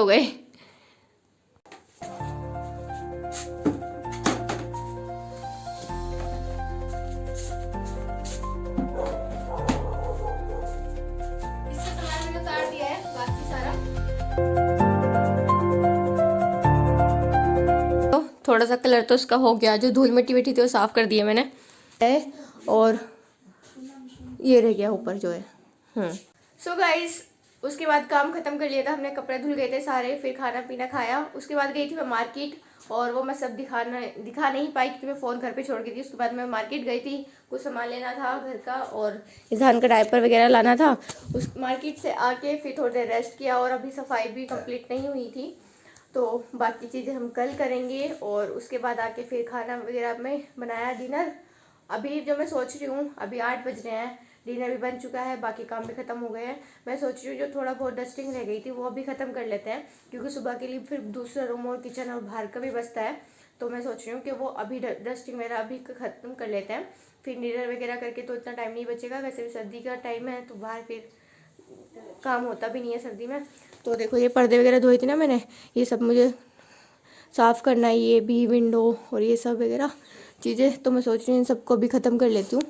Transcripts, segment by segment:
हो गए। इसका सामान मैंने उतार दिया है, बाकी सारा तो थोड़ा सा कलर तो उसका हो गया, जो धूल मिट्टी बैठी थी वो साफ कर दिया मैंने, और ये रह गया ऊपर जो है। सो गाइस, उसके बाद काम खत्म कर लिया था हमने, कपड़े धुल गए थे सारे, फिर खाना पीना खाया। उसके बाद गई थी मैं मार्केट, और वो मैं सब दिखा नहीं पाई क्योंकि मैं फ़ोन घर पे छोड़ गई थी। उसके बाद मैं मार्केट गई थी, कुछ सामान लेना था घर का, और इज़हान का डायपर वगैरह लाना था। उस मार्केट से आके फिर थोड़ी देर रेस्ट किया, और अभी सफाई भी कंप्लीट नहीं हुई थी, तो बाकी चीज़ें हम कल करेंगे। और उसके बाद आके फिर खाना वगैरह में बनाया डिनर। अभी जो मैं सोच रही हूँ, अभी 8 बज रहे हैं, डिनर भी बन चुका है, बाकी काम भी खत्म हो गए हैं। मैं सोच रही हूँ जो थोड़ा बहुत डस्टिंग रह गई थी वो अभी ख़त्म कर लेते हैं, क्योंकि सुबह के लिए फिर दूसरा रूम और किचन और बाहर का भी बचता है। तो मैं सोच रही हूँ कि वो अभी डस्टिंग वगैरह अभी ख़त्म कर लेते हैं, फिर डिनर वगैरह करके तो इतना टाइम नहीं बचेगा। वैसे भी सर्दी का टाइम है तो बाहर फिर काम होता भी नहीं है सर्दी में। तो देखो ये पर्दे वगैरह धोए थे ना मैंने, ये सब मुझे साफ़ करना है, ये भी विंडो और ये सब वगैरह चीज़ें। तो मैं सोच रही हूँ इन सबको भी ख़त्म कर लेती हूँ।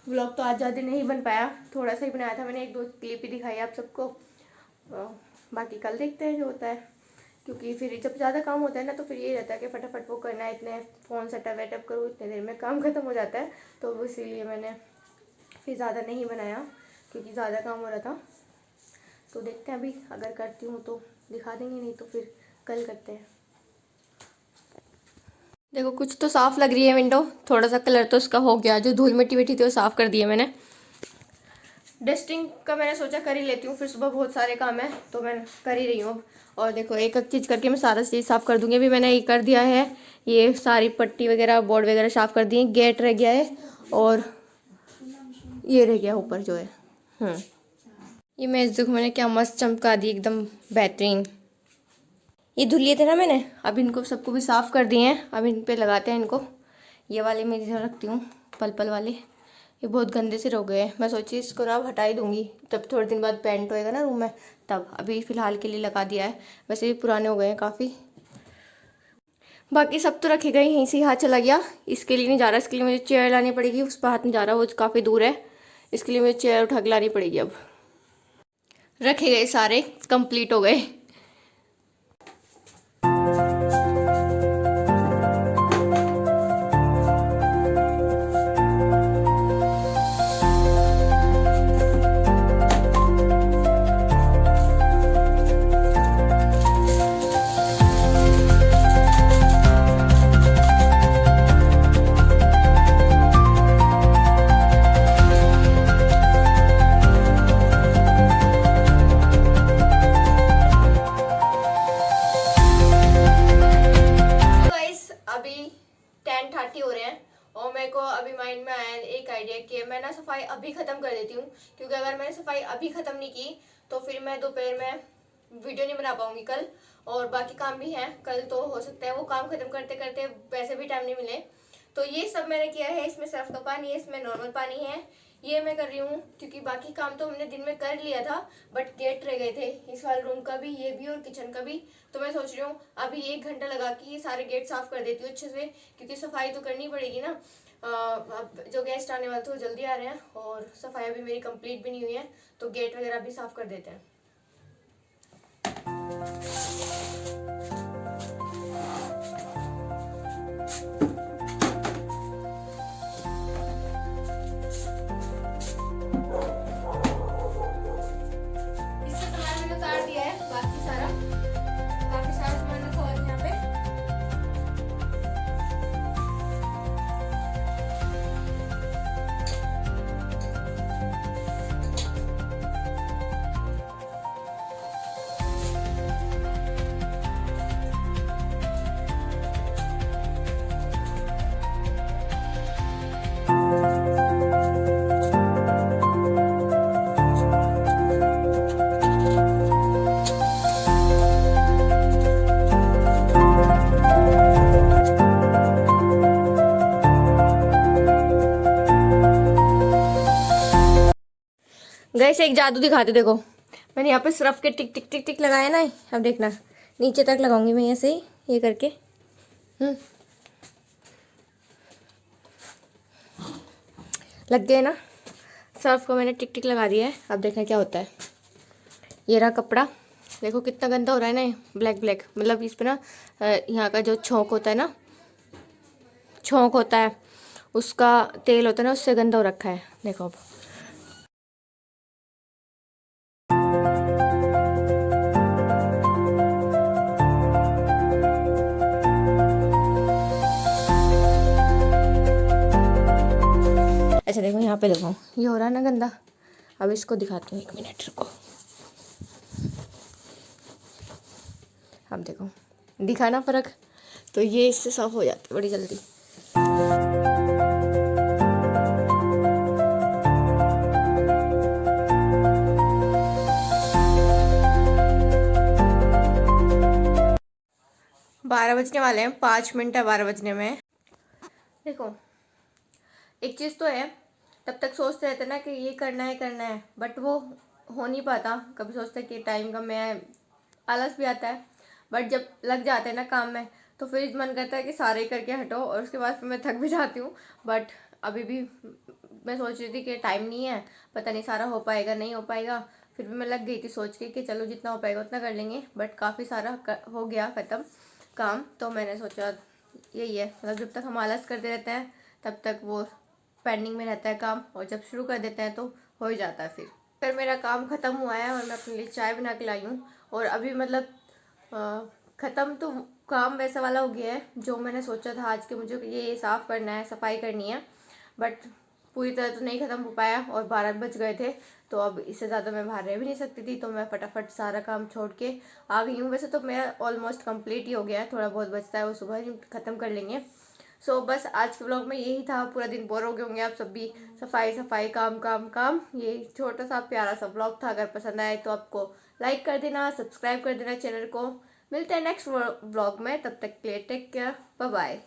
व्लॉग तो आज ज़्यादा नहीं बन पाया, थोड़ा सा ही बनाया था मैंने, 1-2 क्लिप ही दिखाई आप सबको। बाकी कल देखते हैं जो होता है, क्योंकि फिर जब ज़्यादा काम होता है ना तो फिर ये रहता है कि फटाफट वो करना है, इतने फ़ोन सेटअप वेटअप करूँ, इतने देर में काम ख़त्म हो जाता है। तो इसीलिए मैंने फिर ज़्यादा नहीं बनाया, क्योंकि ज़्यादा काम हो रहा था। तो देखते हैं अभी, अगर करती हूँ तो दिखा देंगे, नहीं तो फिर कल करते हैं। देखो कुछ तो साफ़ लग रही है विंडो, थोड़ा सा कलर तो उसका हो गया, जो धूल मिट्टी बैठी थी वो साफ़ कर दिया मैंने। डस्टिंग का मैंने सोचा कर ही लेती हूँ, फिर सुबह बहुत सारे काम है तो मैं कर ही रही हूँ अब। और देखो एक एक चीज़ करके मैं सारा चीज़ साफ़ कर दूँगी। अभी मैंने ये कर दिया है, ये सारी पट्टी वगैरह बोर्ड वगैरह साफ़ कर दिए, गेट रह गया है, और ये रह गया ऊपर जो है। ये मेज़ देखो मैंने क्या मस्त चमका दी, एकदम बेहतरीन। ये धुल लिए थे ना मैंने, अब इनको सबको भी साफ़ कर दिए हैं। अब इन पे लगाते हैं इनको। ये वाले मैं इधर रखती हूँ, पल वाले, ये बहुत गंदे से हो गए हैं। मैं सोची इसको ना हटा ही दूंगी, जब थोड़े दिन बाद पेंट होएगा ना रूम में तब। अभी फ़िलहाल के लिए लगा दिया है, वैसे भी पुराने हो गए हैं काफ़ी। बाकी सब तो रखे गए, यहीं से हाथ चला गया। इसके लिए नहीं जा रहा, इसके लिए मुझे चेयर लानी पड़ेगी, उस पर हाथ नहीं जा रहा, वो काफ़ी दूर है, इसके लिए मुझे चेयर उठा के लानी पड़ेगी। अब रखे गए सारे, कंप्लीट हो गए। अभी 10:30 हो रहे हैं, और मेरे को अभी माइंड में आया एक आइडिया कि मैं ना सफाई अभी ख़त्म कर देती हूँ, क्योंकि अगर मैंने सफाई अभी ख़त्म नहीं की तो फिर मैं दोपहर में वीडियो नहीं बना पाऊंगी कल, और बाकी काम भी हैं कल, तो हो सकता है वो काम ख़त्म करते करते वैसे भी टाइम नहीं मिले। तो ये सब मैंने किया है, इसमें सर्फ का पानी है, इसमें नॉर्मल पानी है, ये मैं कर रही हूँ क्योंकि बाकी काम तो हमने दिन में कर लिया था, बट गेट रह गए थे, इस वाले रूम का भी, ये भी, और किचन का भी। तो मैं सोच रही हूँ अभी 1 घंटा लगा के ये सारे गेट साफ कर देती हूँ अच्छे से, क्योंकि सफाई तो करनी पड़ेगी ना। अब जो गेस्ट आने वाले थे वो जल्दी आ रहे हैं, और सफाई अभी मेरी कंप्लीट भी नहीं हुई है, तो गेट वगैरह भी साफ कर देते हैं। गैस एक जादू दिखाते, देखो मैंने यहाँ पे सर्फ के टिक टिक टिक टिक लगाए ना, अब देखना नीचे तक लगाऊंगी मैं ऐसे ही ये करके। लग गए ना। सर्फ को मैंने टिक टिक लगा दिया है, अब देखना क्या होता है। ये रहा कपड़ा, देखो कितना गंदा हो रहा है ना, ये ब्लैक ब्लैक, मतलब इस पे ना यहाँ का जो छोंक होता है ना, छोंक होता है उसका, तेल होता है ना, उससे गंदा हो रखा है। देखो अब अच्छा देखो यहाँ पे देखो, ये हो रहा है ना गंदा। अब इसको दिखाती हूँ, 1 मिनट रुको। अब देखो दिखा ना फर्क, तो ये इससे साफ हो जाता है बड़ी जल्दी। बारह बजने वाले हैं, 5 मिनट है 12 बजने में। देखो एक चीज़ तो है, तब तक सोचते रहते ना कि ये करना है, बट वो हो नहीं पाता। कभी सोचते कि टाइम कम है, आलस भी आता है, बट जब लग जाते हैं ना काम में तो फिर मन करता है कि सारे करके हटो, और उसके बाद फिर मैं थक भी जाती हूँ। बट अभी भी मैं सोच रही थी कि टाइम नहीं है, पता नहीं सारा हो पाएगा नहीं हो पाएगा, फिर भी मैं लग गई थी सोच के कि चलो जितना हो पाएगा उतना कर लेंगे। बट काफ़ी सारा हो गया ख़त्म काम, तो मैंने सोचा यही है, मतलब जब तक हम आलस करते रहते हैं तब तक वो पेंडिंग में रहता है काम, और जब शुरू कर देते हैं तो हो ही जाता है। फिर मेरा काम ख़त्म हुआ है और मैं अपने लिए चाय बना के लाई हूँ। और अभी मतलब ख़त्म तो काम वैसा वाला हो गया है जो मैंने सोचा था आज के मुझे ये साफ़ करना है, सफाई करनी है, बट पूरी तरह तो नहीं ख़त्म हो पाया और 12 बज गए थे। तो अब इससे ज़्यादा मैं बाहर रह भी नहीं सकती थी, तो मैं फटाफट सारा काम छोड़ के आ गई हूँ। वैसे तो मेरा ऑलमोस्ट कंप्लीट ही हो गया है, थोड़ा बहुत बचता है वो सुबह ही ख़त्म कर लेंगे। सो बस आज के ब्लॉग में यही था। पूरा दिन बोर हो गए होंगे आप सब भी, सफाई सफाई काम काम काम। ये छोटा सा प्यारा सा ब्लॉग था। अगर पसंद आए तो आपको लाइक कर देना, सब्सक्राइब कर देना चैनल को। मिलते हैं नेक्स्ट ब्लॉग में, तब तक के लिए टेक केयर, बाय बाय।